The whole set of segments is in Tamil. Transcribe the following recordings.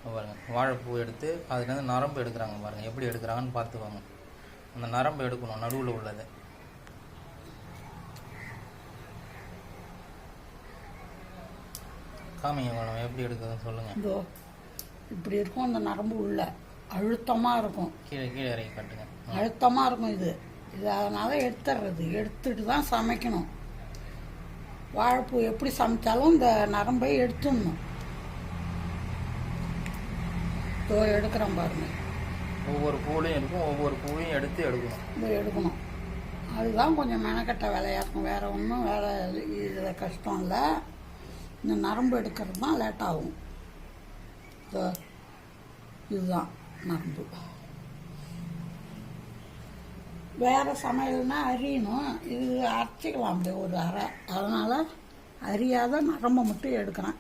பாருங்கள், வாழைப்பூ எடுத்து அதுலேருந்து நரம்பு எடுக்கிறாங்க பாருங்கள். எப்படி எடுக்கிறாங்கன்னு பார்த்துவாங்க. அந்த நரம்பு எடுக்கணும், நடுவில் உள்ளது. காமிங்க மேடம், எப்படி எடுக்குதுன்னு சொல்லுங்கள். இதோ இப்படி இருக்கும். அந்த நரம்பு உள்ள அழுத்தமாக இருக்கும். கீழே கீழே இறங்கி கட்டுங்க. அழுத்தமாக இருக்கும் இது. அதனால் எடுத்துட்டு தான் சமைக்கணும். வாழைப்பூ எப்படி சமைச்சாலும் இந்த நரம்பை எடுத்துடணும். இதோ எடுக்கிறோம் பாருங்க. ஒவ்வொரு பூலையும் இருக்கும், ஒவ்வொரு பூவையும் எடுக்கணும். இதோ எடுக்கணும். அதுதான் கொஞ்சம் மெனக்கட்ட வேலையாக இருக்கும். வேறு ஒன்றும் வேலை இதில் கஷ்டம் இல்லை. இந்த நரம்பு எடுக்கிறது தான் லேட் ஆகும். இதுதான் நரம்பு. வேறு சமையல்னா அரியணும். இது அரைச்சிக்கலாம் அப்படியே ஒரு அரை. அதனால் அரியாத நரம்பை மட்டும் எடுக்கிறேன்.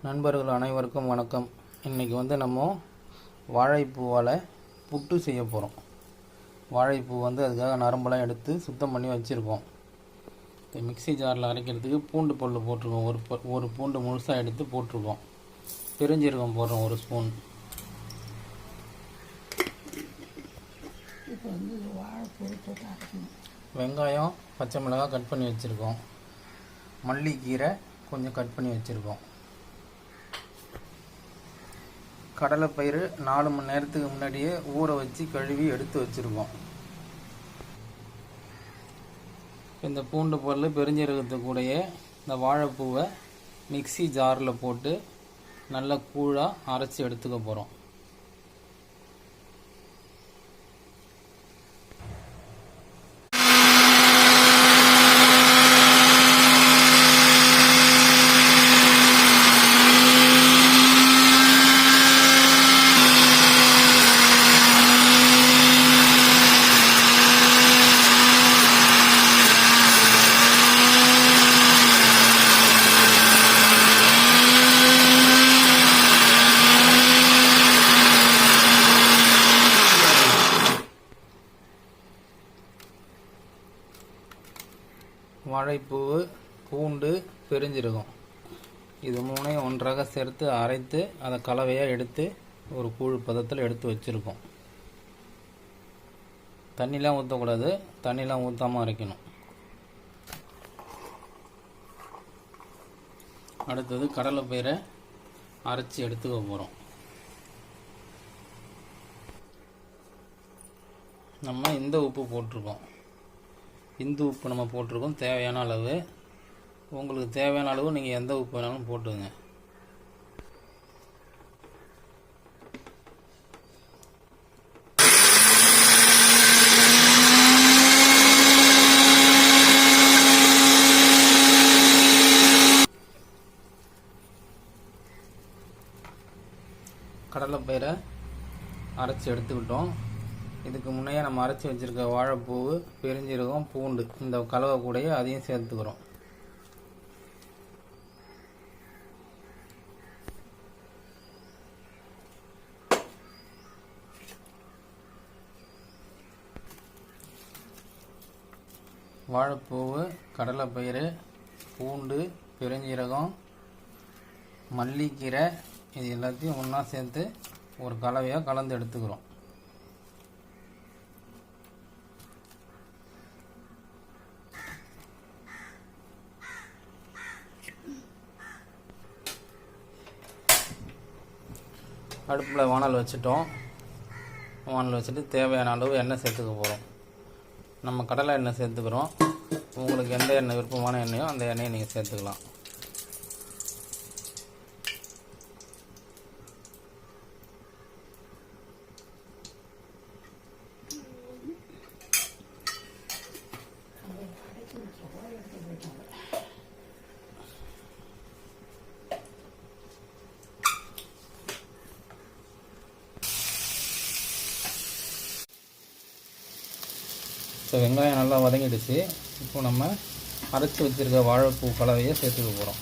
நண்பர்கள் அனைவருக்கும் வணக்கம். இன்றைக்கி நம்ம வாழைப்பூவால் புட்டு செய்ய போகிறோம். வாழைப்பூ அதுக்காக நரம்பெல்லாம் எடுத்து சுத்தம் பண்ணி வச்சுருக்கோம். மிக்ஸி ஜாரில் அரைக்கிறதுக்கு பூண்டு பல் போட்டிருக்கோம். ஒரு பூண்டு முழுசாக எடுத்து போட்டிருக்கோம். பெருஞ்சீரகம் போடுறோம் 1 ஸ்பூன். இப்போ வாழைப்பூ போட்டு அரைக்கணும். வெங்காயம், பச்சை மிளகாய் கட் பண்ணி வச்சுருக்கோம். மல்லிக்கீரை கொஞ்சம் கட் பண்ணி வச்சுருக்கோம். கடலைப்பயிறு 4 மணி நேரத்துக்கு முன்னாடியே ஊற வச்சு கழுவி எடுத்து வச்சுருக்கோம். இந்த பூண்டு பல் பெருஞ்சீரகத்து கூடயே இந்த வாழைப்பூவை மிக்ஸி ஜாரில் போட்டு நல்லா கூழாக அரைச்சி எடுத்துக்க போகிறோம். வாழைப்பூ, பூண்டு, பெருஞ்சீரகம் இது 3ஐயும் ஒன்றாக சேர்த்து அரைத்து அதை கலவையாக எடுத்து ஒரு கூழ் பதத்தில் எடுத்து வச்சுருக்கோம். தண்ணிலாம் ஊற்றக்கூடாது, தண்ணிலாம் ஊற்றாமல் அரைக்கணும். அடுத்தது கடலைப்பயிரை அரைச்சி எடுத்துக்க போகிறோம். நம்ம இந்த உப்பு போட்டிருக்கோம். இந்து உப்பு நம்ம போட்டிருக்கோம் தேவையான அளவு. உங்களுக்கு தேவையான அளவு நீங்கள் எந்த உப்பு வேணாலும் போட்டுங்க. கடலைப்பயிரை அரைச்சி எடுத்துக்கிட்டோம். இதுக்கு முன்னையே நம்ம அரைச்சி வச்சுருக்க வாழைப்பூ, பெருஞ்சீரகம், பூண்டு இந்த கலவை கூடயே அதையும் சேர்த்துக்கிறோம். வாழைப்பூ, கடலைப்பயிறு, பூண்டு, பெருஞ்சீரகம், மல்லிக்கீரை இது எல்லாத்தையும் ஒன்றா சேர்த்து ஒரு கலவையாக கலந்து எடுத்துக்கிறோம். அடுப்பில் வானல் வச்சுட்டோம். வானல் வச்சுட்டு தேவையான அளவு எண்ணெய் சேர்த்துக்க போகிறோம். நம்ம கடலை எண்ணெய் சேர்த்துக்கிறோம். உங்களுக்கு எந்த எண்ணெய் விருப்பமான எண்ணெயோ அந்த எண்ணெயை நீங்கள் சேர்த்துக்கலாம். ஸோ வெங்காயம் நல்லா வதங்கிடுச்சு. இப்போ நம்ம அரைச்சி வச்சுருக்க வாழைப்பூ கலவையை சேர்த்துக்க போகிறோம்.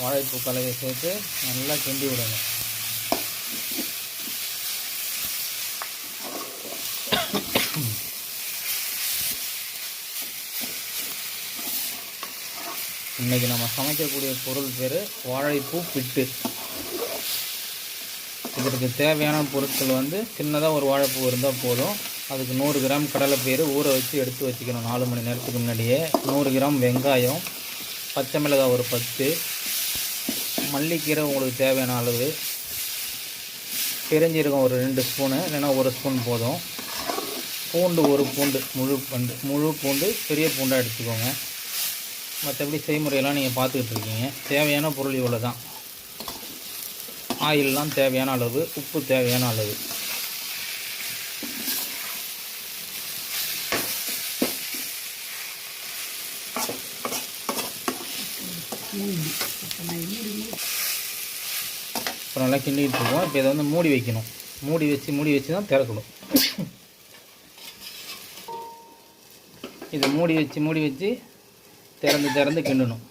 வாழைப்பூ கலவையை சேர்த்து நல்லா கிண்டி விடணும். இன்றைக்கி நம்ம சமைக்கக்கூடிய பொருள் பேர் வாழைப்பூ பிட்டு. இதற்கு தேவையான பொருட்கள் வந்து சின்னதாக ஒரு வாழைப்பூ இருந்தால் போதும். அதுக்கு 100 கிராம் கடலைப்பயிறு ஊற வச்சு எடுத்து வச்சுக்கணும் 4 மணி நேரத்துக்கு முன்னாடியே. 100 கிராம் வெங்காயம், பச்சை மிளகாய் ஒரு 10, மல்லிக்கீரை உங்களுக்கு தேவையான அளவு, பெருஞ்சீரகம் ஒரு 2 ஸ்பூனு இல்லைன்னா 1 ஸ்பூன் போதும், பூண்டு ஒரு பூண்டு, முழு பூண்டு பெரிய பூண்டாக எடுத்துக்கோங்க. மற்றபடி செய்முறையெல்லாம் நீங்கள் பார்த்துக்கிட்டு இருக்கீங்க. தேவையான பொருள் இவ்வளோ தான். ஆயிலெலாம் தேவையான அளவு, உப்பு தேவையான அளவு. இப்போ நல்லா கிண்டிகிட்டு இருக்கோம். இப்போ இதை வந்து மூடி வைக்கணும். மூடி வச்சு தான் திறக்கணும். இதை மூடி வச்சு திறந்து கிண்டணும்.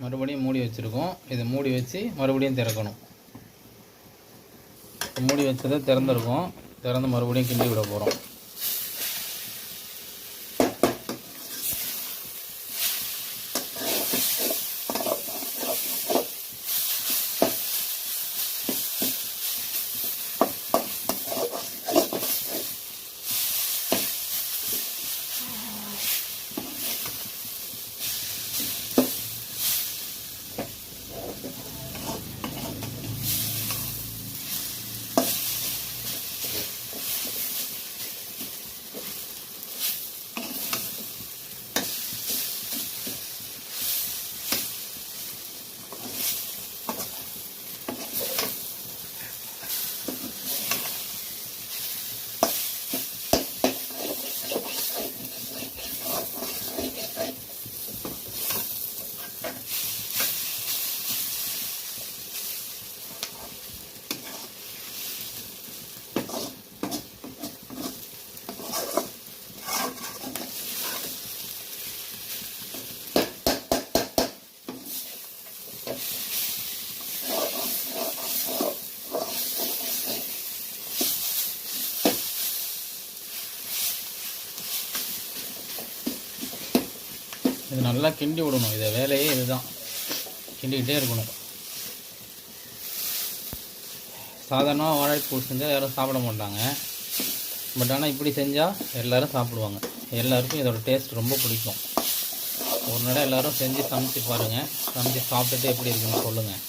மறுபடியும் மூடி வச்சுருக்கோம். இதை மூடி வச்சு மறுபடியும் திறக்கணும். மூடி வச்சதை திறந்துருக்கோம். திறந்து மறுபடியும் கிண்டி விட போகிறோம். இது நல்லா கிண்டி விடணும். இதை வேலையே இதுதான், கிண்டிக்கிட்டே இருக்கணும். சாதாரணமாக வாழைப்பூ செஞ்சால் யாரும் சாப்பிட மாட்டாங்க. பட் ஆனால் இப்படி செஞ்சால் எல்லோரும் சாப்பிடுவாங்க. எல்லாருக்கும் இதோட டேஸ்ட் ரொம்ப பிடிக்கும். ஒரு நாள் எல்லோரும் செஞ்சு சமைச்சு பாருங்கள். சமைச்சு சாப்பிட்டுட்டு எப்படி இருக்குன்னு சொல்லுங்கள்.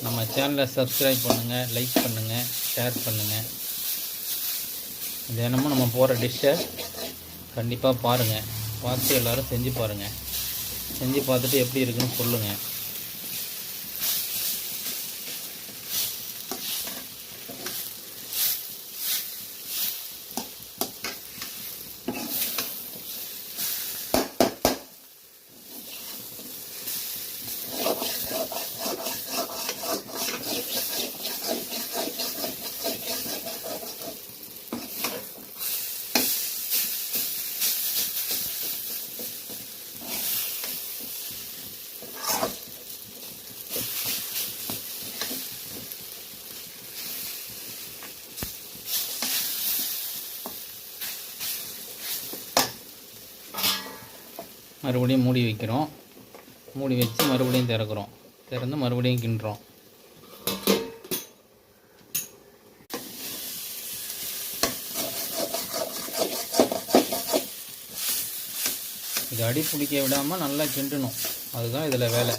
நம்ம சேனலை சப்ஸ்கிரைப் பண்ணுங்கள், லைக் பண்ணுங்கள், ஷேர் பண்ணுங்கள். தினமும் நம்ம போகிற டிஷ்ஷை கண்டிப்பாக பாருங்கள். பார்த்து எல்லோரும் செஞ்சு பாருங்கள். செஞ்சு பார்த்துட்டு எப்படி இருக்குன்னு சொல்லுங்கள். மறுபடியும் மூடி வைக்கிறோம். மூடி வச்சு மறுபடியும் திறக்கிறோம். திறந்து மறுபடியும் கிண்டுறோம். இது அடி பிடிக்க விடாமல் நல்லா கிண்டணும். அதுதான் இதில் வேலை.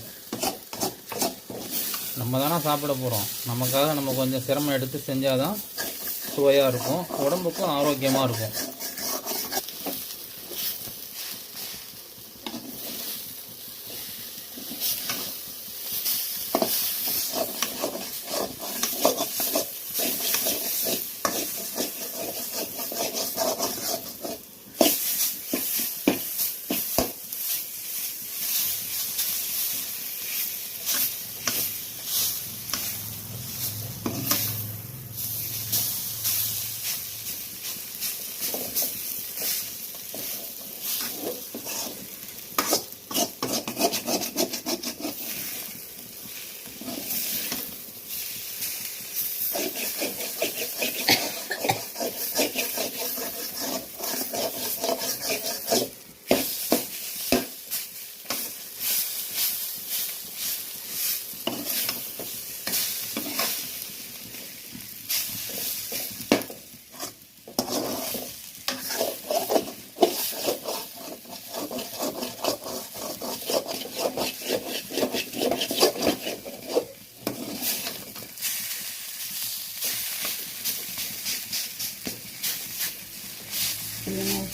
நம்ம தானே சாப்பிட போகிறோம். நமக்காக நம்ம கொஞ்சம் சிரமம் எடுத்து செஞ்சால் தான் சுவையாக இருக்கும், உடம்புக்கும் ஆரோக்கியமாக இருக்கும்.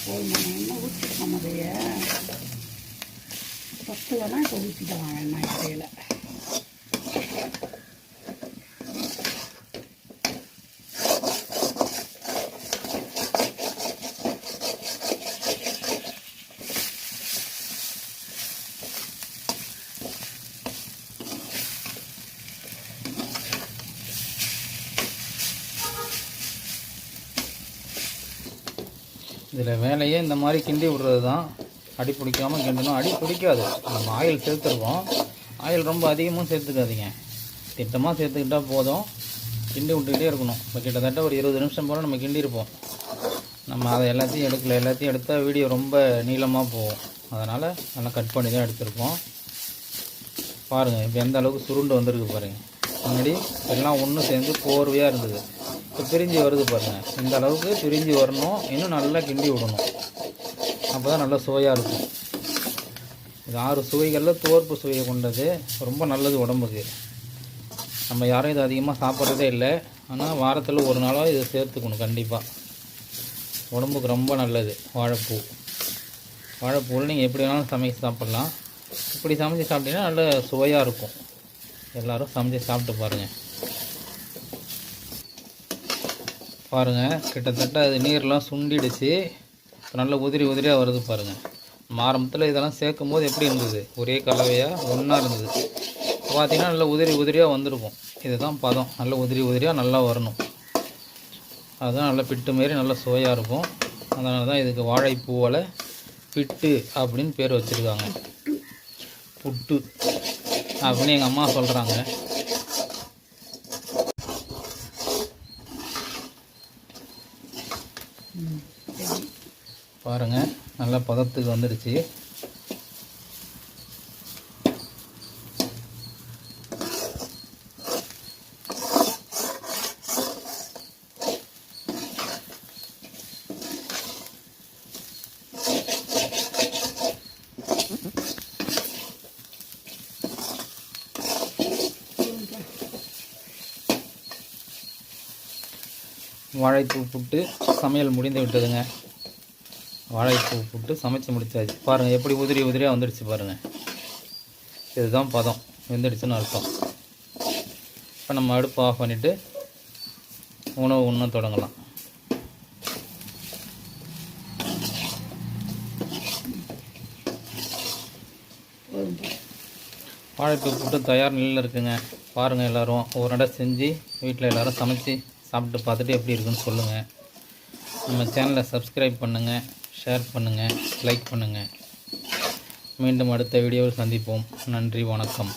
போல் எண்ணெய் ஊற்றிக்கலாம். அதைய பத்தலைன்னா இப்போ ஊற்றிக்கலாம் எண்ணெய் இடையில. இதில் வேலையே இந்த மாதிரி கிண்டி விடுறது தான். அடி பிடிக்காமல் கிண்டணும். அடி பிடிக்காது. நம்ம ஆயில் சேர்த்துருக்கோம். ஆயில் ரொம்ப அதிகமாக சேர்த்துக்காதீங்க. திட்டமாக சேர்த்துக்கிட்டால் போதும். கிண்டி விட்டுக்கிட்டே இருக்கணும். இப்போ கிட்டத்தட்ட ஒரு 20 நிமிஷம் போல் நம்ம கிண்டியிருப்போம். நம்ம அதை எல்லாத்தையும் எடுக்கல. எல்லாத்தையும் எடுத்தால் வீடியோ ரொம்ப நீளமாக போகும். அதனால் நல்லா கட் பண்ணி தான் எடுத்துருப்போம். பாருங்கள் இப்போ எந்த அளவுக்கு சுருண்டு வந்திருக்கு பாருங்கள். முன்னாடி எல்லாம் ஒன்று சேர்ந்து போர்வையாக இருந்தது. இப்போ பிரிஞ்சு வருது பாருங்கள். இந்த அளவுக்கு பிரிஞ்சு வரணும். இன்னும் நல்லா கிண்டி விடணும். அப்போ தான் நல்லா சுவையாக இருக்கும். இது 6 சுவைகளில் துவர்ப்பு சுவையை கொண்டது. ரொம்ப நல்லது உடம்புக்கு. நம்ம யாரும் இது அதிகமாக சாப்பிட்றதே இல்லை. ஆனால் வாரத்தில் ஒரு நாளாக இதை சேர்த்துக்கணும் கண்டிப்பாக. உடம்புக்கு ரொம்ப நல்லது வாழைப்பூ. வாழைப்பூவில் நீங்கள் எப்படி வேணாலும் சமைச்சு சாப்பிட்லாம். இப்படி சமைச்சு சாப்பிட்டீங்கன்னா நல்ல சுவையாக இருக்கும். எல்லோரும் சமைச்சு சாப்பிட்டு பாருங்கள். பாருங்கள் கிட்டத்தட்ட அது நீர்லாம் சுண்டிடுச்சு. நல்ல உதிரி உதிரியாக வருது பாருங்கள். ஆரம்பத்தில் இதெல்லாம் சேர்க்கும் போது எப்படி இருந்தது? ஒரே கலவையாக ஒன்றா இருந்தது. பார்த்திங்கன்னா நல்ல உதிரி உதிரியாக வந்திருக்கும். இதுதான் பதம். நல்ல உதிரி உதிரியாக நல்லா வரணும். அதுதான் நல்லா பிட்டு மாரி நல்லா சுவையாக இருக்கும். அதனால தான் இதுக்கு வாழைப்பூவால் பிட்டு அப்படின்னு பேர் வச்சுருக்காங்க. புட்டு அப்படின்னு எங்கள் அம்மா சொல்கிறாங்க. பாருங்கள் நல்லா பதத்துக்கு வந்துடுச்சு. வாழைப்பூ புட்டு சமையல் முடிந்து விட்டதுங்க. வாழைப்பூ புட்டு சமைச்சு முடிச்சாச்சு. பாருங்கள் எப்படி உதிரி உதிரியாக வந்துடுச்சு பாருங்கள். இதுதான் பதம். வெந்துடுச்சுன்னு அர்த்தம். இப்போ நம்ம அடுப்பு ஆஃப் பண்ணிவிட்டு உணவு உண்ண தொடங்கலாம். வாழைப்பூ புட்டு தயார் நிலையில் இருக்குங்க. பாருங்கள் எல்லோரும் ஒரு நடை செஞ்சு வீட்டில் எல்லோரும் சமைச்சு சாப்பிட்டு பார்த்துட்டு எப்படி இருக்குன்னு சொல்லுங்கள். நம்ம சேனலை சப்ஸ்கிரைப் பண்ணுங்கள், ஷேர் பண்ணுங்கள், லைக் பண்ணுங்கள். மீண்டும் அடுத்த வீடியோவில் சந்திப்போம். நன்றி, வணக்கம்.